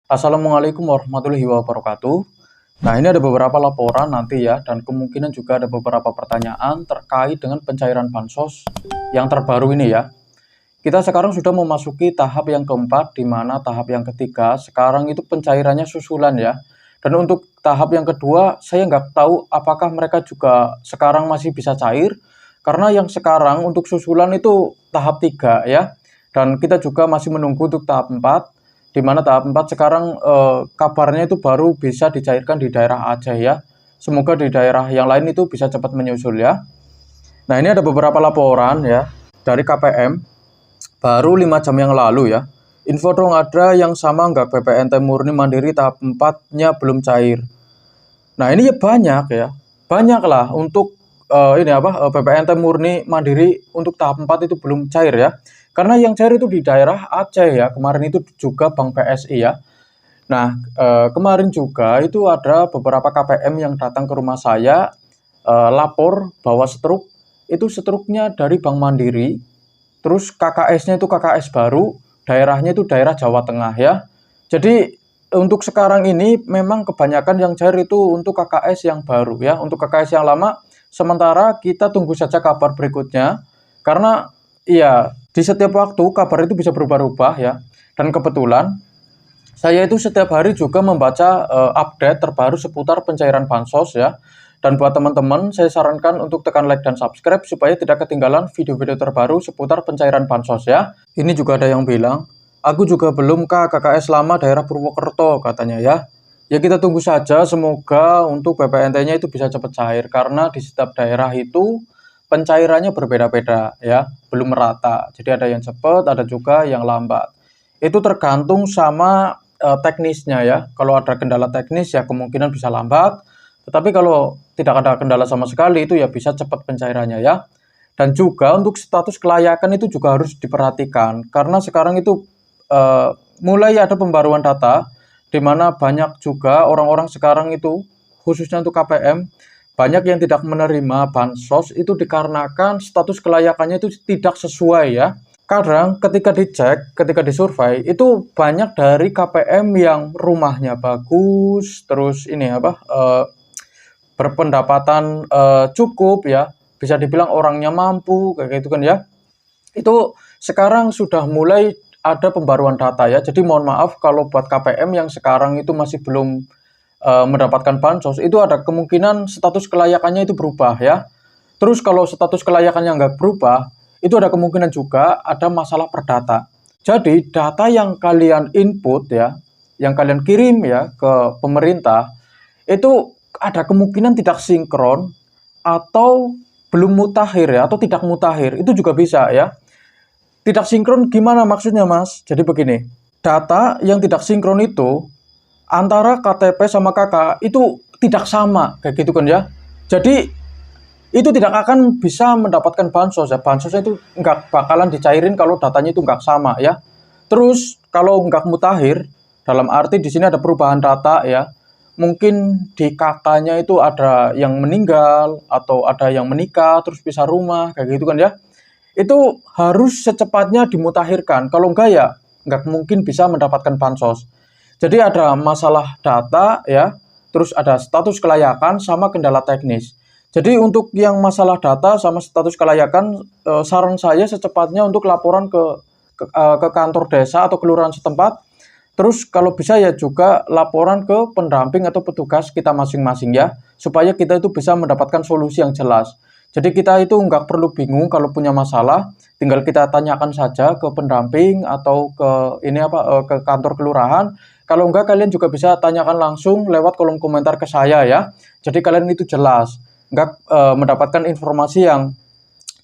Assalamualaikum warahmatullahi wabarakatuh. Nah, ini ada beberapa laporan nanti ya, dan kemungkinan juga ada beberapa pertanyaan terkait dengan pencairan bansos yang terbaru ini ya. Kita sekarang sudah memasuki tahap yang keempat, di mana tahap yang ketiga sekarang itu pencairannya susulan ya. Dan untuk tahap yang kedua, saya nggak tahu apakah mereka juga sekarang masih bisa cair, karena yang sekarang untuk susulan itu tahap 3 ya. Dan kita juga masih menunggu untuk tahap 4, di mana tahap 4 sekarang kabarnya itu baru bisa dicairkan di daerah Aceh ya. Semoga di daerah yang lain itu bisa cepat menyusul ya. Nah, ini ada beberapa laporan ya dari KPM baru 5 jam yang lalu ya. Info dong, ada yang sama nggak PPNT Murni Mandiri tahap 4-nya belum cair. Nah, ini ya banyak ya. Banyak lah untuk PPNT Murni Mandiri untuk tahap 4 itu belum cair ya. Karena yang cair itu di daerah Aceh ya. Kemarin itu juga Bank PSI ya. Nah, kemarin juga itu ada beberapa KPM yang datang ke rumah saya lapor bahwa struknya dari Bank Mandiri, terus KKS-nya itu KKS baru, daerahnya itu daerah Jawa Tengah ya. Jadi untuk sekarang ini memang kebanyakan yang cair itu untuk KKS yang baru ya. Untuk KKS yang lama sementara kita tunggu saja kabar berikutnya, karena iya, di setiap waktu kabar itu bisa berubah-ubah ya. Dan kebetulan saya itu setiap hari juga membaca update terbaru seputar pencairan bansos ya. Dan buat teman-teman, saya sarankan untuk tekan like dan subscribe supaya tidak ketinggalan video-video terbaru seputar pencairan bansos ya. Ini juga ada yang bilang, aku juga belum Kak, KKS lama daerah Purwokerto katanya ya. Ya kita tunggu saja, semoga untuk PPNT-nya itu bisa cepat cair, karena di setiap daerah itu pencairannya berbeda-beda ya, belum merata. Jadi ada yang cepat, ada juga yang lambat. Itu tergantung sama teknisnya ya. Kalau ada kendala teknis ya kemungkinan bisa lambat. Tetapi kalau tidak ada kendala sama sekali itu ya bisa cepat pencairannya ya. Dan juga untuk status kelayakan itu juga harus diperhatikan, karena sekarang itu mulai ada pembaruan data di mana banyak juga orang-orang sekarang itu khususnya untuk KPM banyak yang tidak menerima bansos itu dikarenakan status kelayakannya itu tidak sesuai ya. Kadang ketika dicek, ketika disurvei itu banyak dari KPM yang rumahnya bagus, terus berpendapatan cukup ya, bisa dibilang orangnya mampu kayak gitu kan ya. Itu sekarang sudah mulai ada pembaruan data ya. Jadi mohon maaf kalau buat KPM yang sekarang itu masih belum mendapatkan bansos, itu ada kemungkinan status kelayakannya itu berubah ya. Terus kalau status kelayakannya nggak berubah, itu ada kemungkinan juga ada masalah perdata. Jadi data yang kalian input ya, yang kalian kirim ya ke pemerintah, itu ada kemungkinan tidak sinkron atau belum mutakhir ya, atau tidak mutakhir, itu juga bisa ya. Tidak sinkron gimana maksudnya Mas? Jadi begini, data yang tidak sinkron itu antara KTP sama KK itu tidak sama kayak gitu kan ya. Jadi itu tidak akan bisa mendapatkan bansos ya. Bansosnya itu nggak bakalan dicairin kalau datanya itu nggak sama ya. Terus kalau nggak mutakhir, dalam arti di sini ada perubahan data ya. Mungkin di kakaknya itu ada yang meninggal atau ada yang menikah terus pisah rumah kayak gitu kan ya. Itu harus secepatnya dimutakhirkan. Kalau enggak ya nggak mungkin bisa mendapatkan bansos. Jadi ada masalah data ya, terus ada status kelayakan sama kendala teknis. Jadi untuk yang masalah data sama status kelayakan, saran saya secepatnya untuk laporan ke kantor desa atau kelurahan setempat. Terus kalau bisa ya juga laporan ke pendamping atau petugas kita masing-masing ya, supaya kita itu bisa mendapatkan solusi yang jelas. Jadi kita itu nggak perlu bingung kalau punya masalah, tinggal kita tanyakan saja ke pendamping atau ke kantor kelurahan. Kalau enggak kalian juga bisa tanyakan langsung lewat kolom komentar ke saya ya. Jadi kalian itu jelas, nggak mendapatkan informasi yang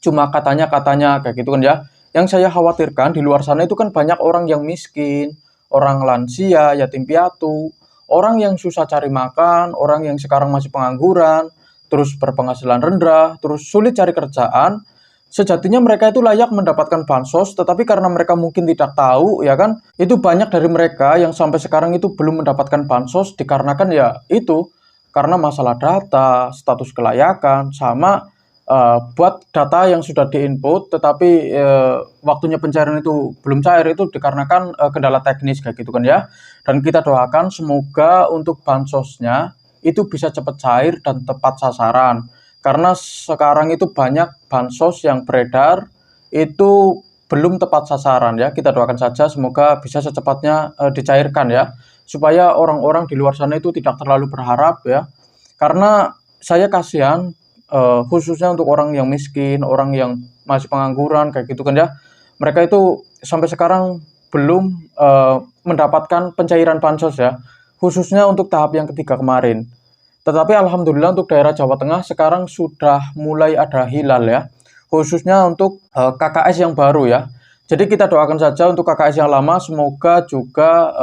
cuma katanya-katanya kayak gitu kan ya. Yang saya khawatirkan di luar sana itu kan banyak orang yang miskin, orang lansia, yatim piatu, orang yang susah cari makan, orang yang sekarang masih pengangguran, terus berpenghasilan rendah, terus sulit cari kerjaan. Sejatinya mereka itu layak mendapatkan bansos, tetapi karena mereka mungkin tidak tahu ya kan, itu banyak dari mereka yang sampai sekarang itu belum mendapatkan bansos dikarenakan ya itu karena masalah data, status kelayakan, sama buat data yang sudah diinput tetapi waktunya pencairan itu belum cair itu dikarenakan kendala teknis kayak gitu kan ya. Dan kita doakan semoga untuk bansosnya itu bisa cepat cair dan tepat sasaran. Karena sekarang itu banyak bansos yang beredar itu belum tepat sasaran ya. Kita doakan saja semoga bisa secepatnya dicairkan ya. Supaya orang-orang di luar sana itu tidak terlalu berharap ya. Karena saya kasihan khususnya untuk orang yang miskin, orang yang masih pengangguran kayak gitu kan ya. Mereka itu sampai sekarang belum mendapatkan pencairan bansos ya, khususnya untuk tahap yang ketiga kemarin. Tetapi alhamdulillah untuk daerah Jawa Tengah sekarang sudah mulai ada hilal ya, khususnya untuk KKS yang baru ya. Jadi kita doakan saja untuk KKS yang lama semoga juga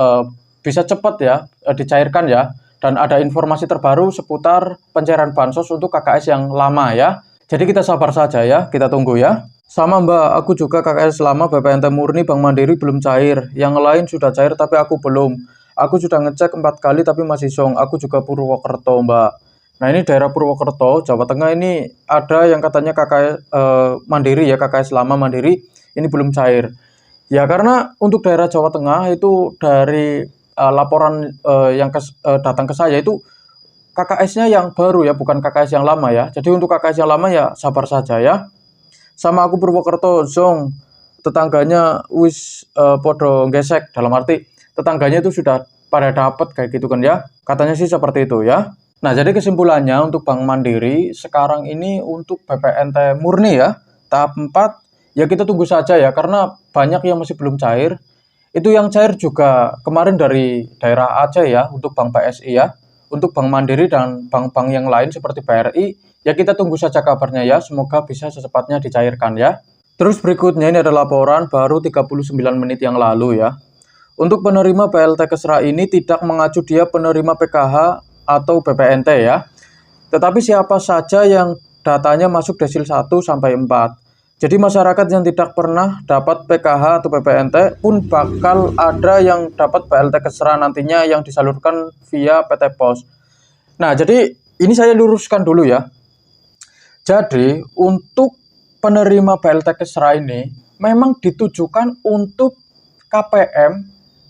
bisa cepat ya dicairkan ya. Dan ada informasi terbaru seputar pencairan bansos untuk KKS yang lama ya. Jadi kita sabar saja ya, kita tunggu ya. Sama Mbak, aku juga KKS lama BPNT murni Bank Mandiri belum cair. Yang lain sudah cair tapi aku belum. Aku sudah ngecek 4 kali tapi masih song. Aku juga Purwokerto Mbak. Nah ini daerah Purwokerto, Jawa Tengah ini ada yang katanya KKS Mandiri ya, KKS lama Mandiri ini belum cair. Ya karena untuk daerah Jawa Tengah itu dari laporan yang datang ke saya itu KKS-nya yang baru ya, bukan KKS yang lama ya. Jadi untuk KKS yang lama ya sabar saja ya. Sama aku Purwokerto zong, tetangganya wis podo gesek, dalam arti tetangganya itu sudah pada dapat kayak gitu kan ya. Katanya sih seperti itu ya. Nah, jadi kesimpulannya untuk Bank Mandiri sekarang ini untuk BPNT murni ya, tahap 4 ya kita tunggu saja ya karena banyak yang masih belum cair. Itu yang cair juga kemarin dari daerah Aceh ya, untuk Bank BSI ya. Untuk Bank Mandiri dan bank-bank yang lain seperti BRI, ya kita tunggu saja kabarnya ya, semoga bisa secepatnya dicairkan ya. Terus berikutnya ini ada laporan baru 39 menit yang lalu ya. Untuk penerima PLT Kesra ini tidak mengacu dia penerima PKH atau BPNT ya. Tetapi siapa saja yang datanya masuk desil 1 sampai 4. Jadi masyarakat yang tidak pernah dapat PKH atau PPNT pun bakal ada yang dapat PLT Kesra nantinya yang disalurkan via PT Pos. Nah, jadi ini saya luruskan dulu ya. Jadi untuk penerima PLT Kesra ini memang ditujukan untuk KPM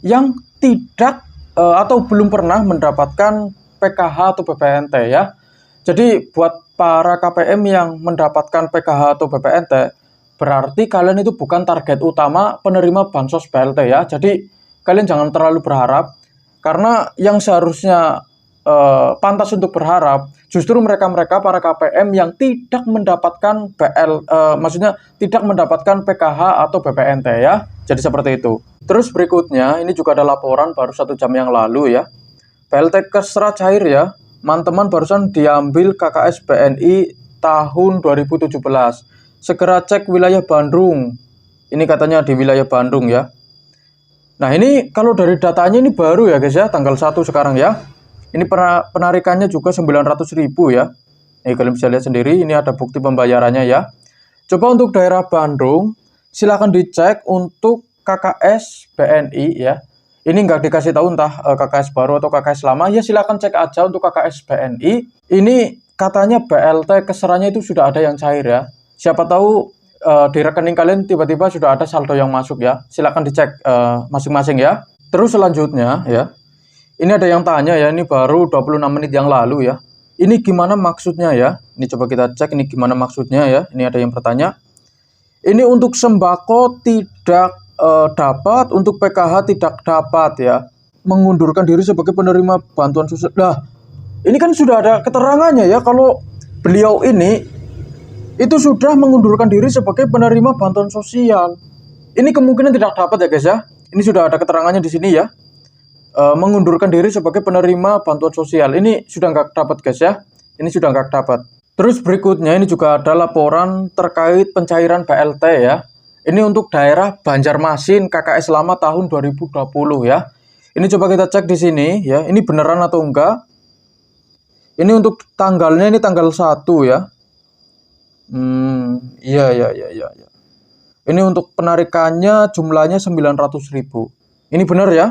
yang tidak atau belum pernah mendapatkan PKH atau PPNT ya. Jadi buat para KPM yang mendapatkan PKH atau PPNT berarti kalian itu bukan target utama penerima bansos PLT ya. Jadi kalian jangan terlalu berharap karena yang seharusnya pantas untuk berharap justru mereka-mereka para KPM yang tidak mendapatkan maksudnya tidak mendapatkan PKH atau BPNT ya. Jadi seperti itu. Terus berikutnya ini juga ada laporan baru 1 jam yang lalu ya. PLT Kesra cair ya. Teman-teman barusan diambil KKS BNI tahun 2017. Segera cek wilayah Bandung. Ini katanya di wilayah Bandung ya. Nah ini kalau dari datanya ini baru ya guys ya, tanggal 1 sekarang ya. Ini penarikannya juga 900.000 ya. Nih kalian bisa lihat sendiri, ini ada bukti pembayarannya ya. Coba untuk daerah Bandung, silahkan dicek untuk KKS BNI ya. Ini nggak dikasih tahu entah KKS baru atau KKS lama, ya silahkan cek aja untuk KKS BNI. Ini katanya BLT keseranya itu sudah ada yang cair ya. Siapa tahu di rekening kalian tiba-tiba sudah ada saldo yang masuk ya. Silahkan dicek masing-masing ya. Terus selanjutnya ya. Ini ada yang tanya ya, ini baru 26 menit yang lalu ya. Ini gimana maksudnya ya? Ini coba kita cek ini gimana maksudnya ya. Ini ada yang bertanya. Ini untuk sembako tidak dapat, untuk PKH tidak dapat ya. Mengundurkan diri sebagai penerima bantuan sosial. Nah, ini kan sudah ada keterangannya ya kalau beliau ini itu sudah mengundurkan diri sebagai penerima bantuan sosial. Ini kemungkinan tidak dapat ya guys ya. Ini sudah ada keterangannya di sini ya. Mengundurkan diri sebagai penerima bantuan sosial. Ini sudah nggak dapat guys ya. Ini sudah nggak dapat. Terus berikutnya ini juga ada laporan terkait pencairan BLT ya. Ini untuk daerah Banjarmasin KKS lama tahun 2020 ya. Ini coba kita cek di sini ya. Ini beneran atau enggak? Ini untuk tanggalnya ini tanggal 1 ya. Iya. Ini untuk penarikannya jumlahnya 900.000. Ini benar ya.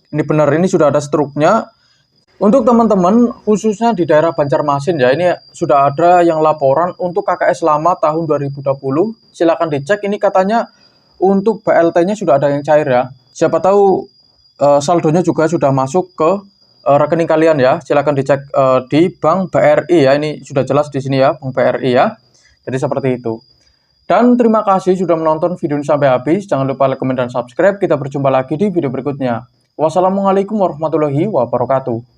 Ini benar, ini sudah ada struknya. Untuk teman-teman khususnya di daerah Banjarmasin ya, ini sudah ada yang laporan untuk KKS lama tahun 2020. Silakan dicek, ini katanya untuk BLT-nya sudah ada yang cair ya. Siapa tahu saldonya juga sudah masuk ke rekening kalian ya. Silakan dicek di Bank BRI ya. Ini sudah jelas di sini ya, Bank BRI ya. Jadi seperti itu. Dan terima kasih sudah menonton video ini sampai habis. Jangan lupa like, komen, dan subscribe. Kita berjumpa lagi di video berikutnya. Wassalamualaikum warahmatullahi wabarakatuh.